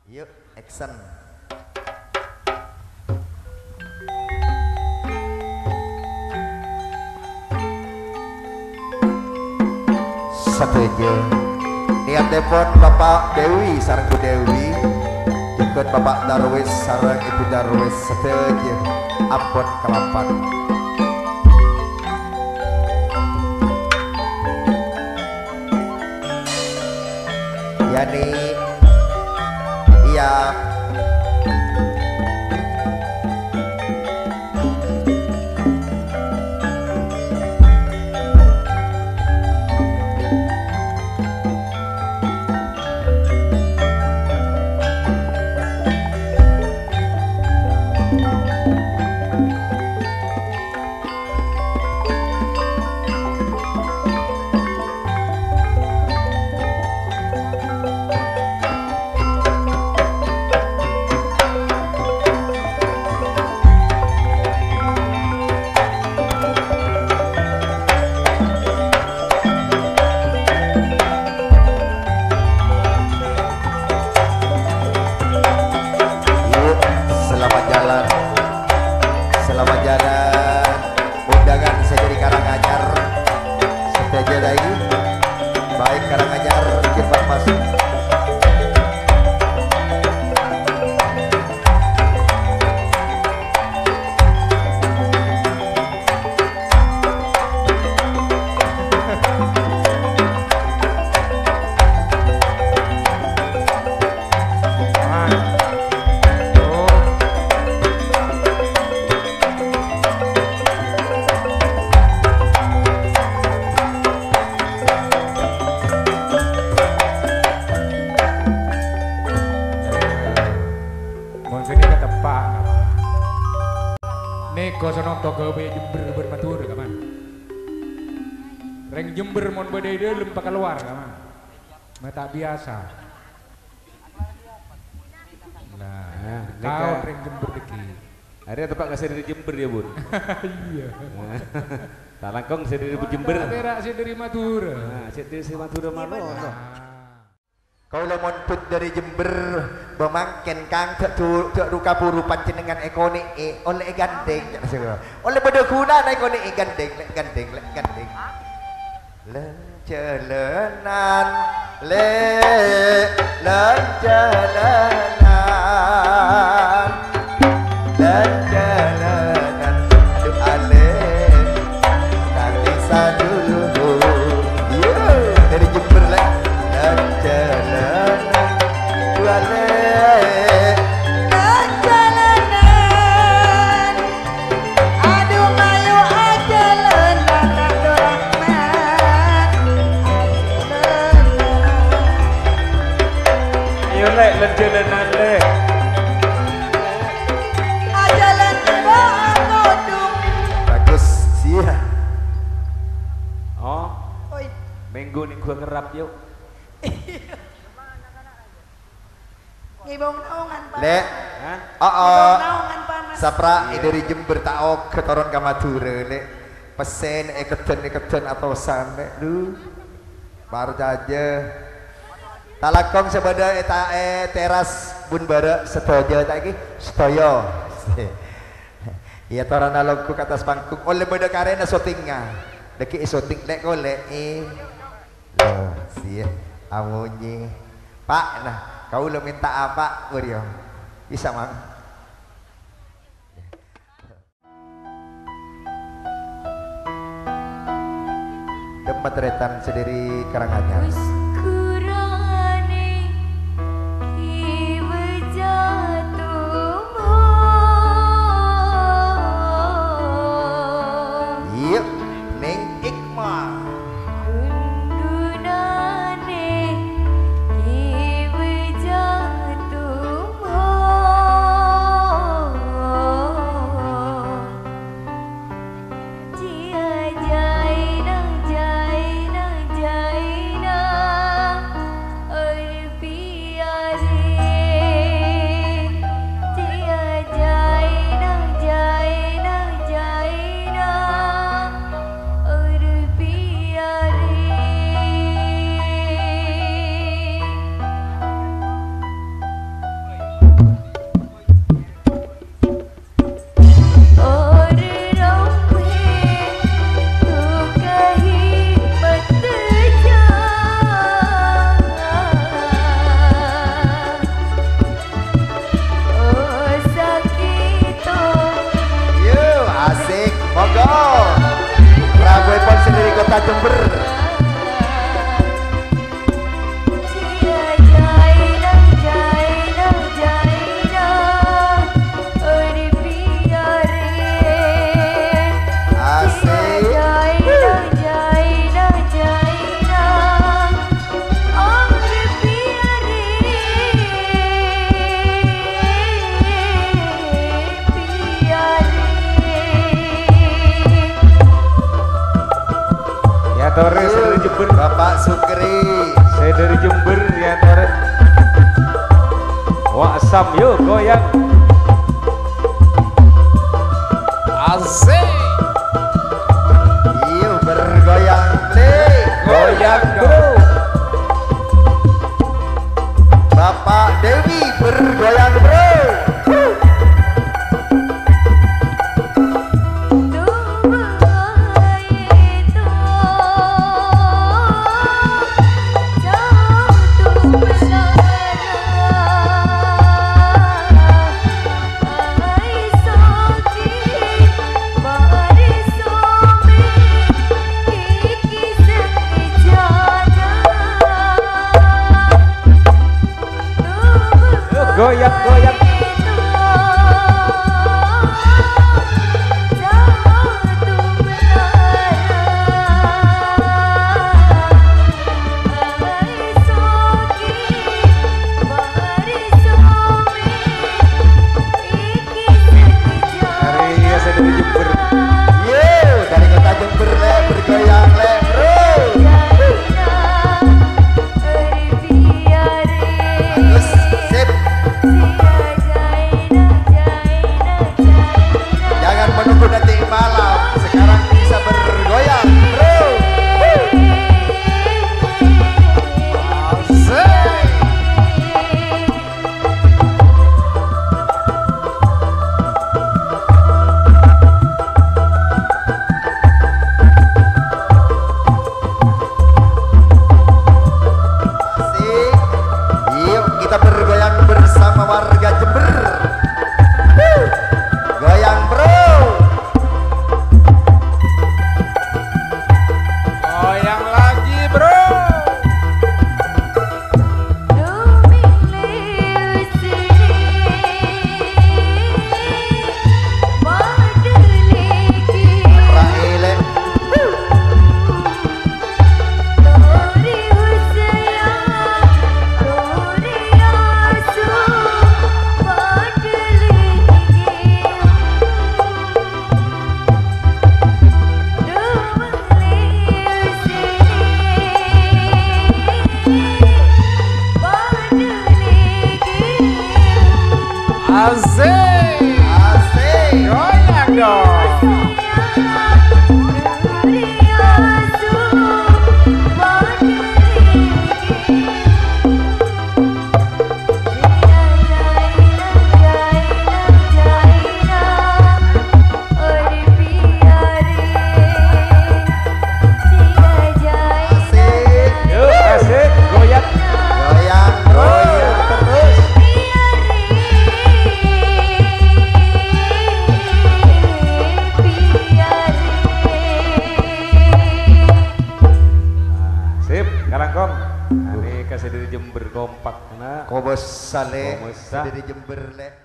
Yuk, action. Setuju. Niat telepon Bapak Dewi sareng Bu Dewi, ikut Bapak Darwis sareng Ibu Darwis setuju. Ampun kelapan. Yani, iya. Jember mon badai dia lempar keluar kaman, mata biasa. Nah, kau reng Jember deki. Hari tempat nggak dari Jember ya bun. Iya. Tak langkong saya dari Jember. Terak saya dari Madura. Nah, saya dari Madura mana? Kau lemon put dari Jember, bemangken kang tak ruka buru panjenengan ekoni oleh gandeng, oleh bedeguna ekoni gandeng. Lencelenan ale nanti sadulu dari Jember lencelenan ale Jalanan le. Jalan ngodung. Bagus sih. Oh. Minggu nih gua ngerap yuk. Ngibong naungan panas. Le. Hah? Oh. Naungan panas. Sapra dari Jember tak ketoron ke Madura le. Pesen eketen atau sana lu. Baru aja. Talakong sebada eta teras bun bara setojo lagi setoyo. Iya toran nalogku ke atas panggung oleh beda karena syutingnya. Deki syuting lek oleh loh sih amunyi. Pak nah kau lo minta apa Uryo? Bisa mang. Demetretan sendiri Karanganyar. Jaina kota Jember. Tore saya dari Jember, Bapak Sukri. saya dari Jember ya Tore. Wah asam yuk goyang. Asik. Yuk bergoyang le. Goyang bro. Bapak Dewi bergoyang bro. Goyang goyang. Dari kota Jember le bergoyang le bro. Bagus sip. Jangan menunggu nanti malam, sekarang bisa bergoyang bro. Asik. Asik. Yuk kita bergoyang bersama warga Jember. Goyang bro. Goyang lagi bro. Raile. Asik. Asik. Goyang dong. Asik. Yuk asik goyang. Goyang goyang terus. Sip, kalangkong. Ini kasih dari Jember kompak. Nah, Kobos sale Kobosa. dari Jember le.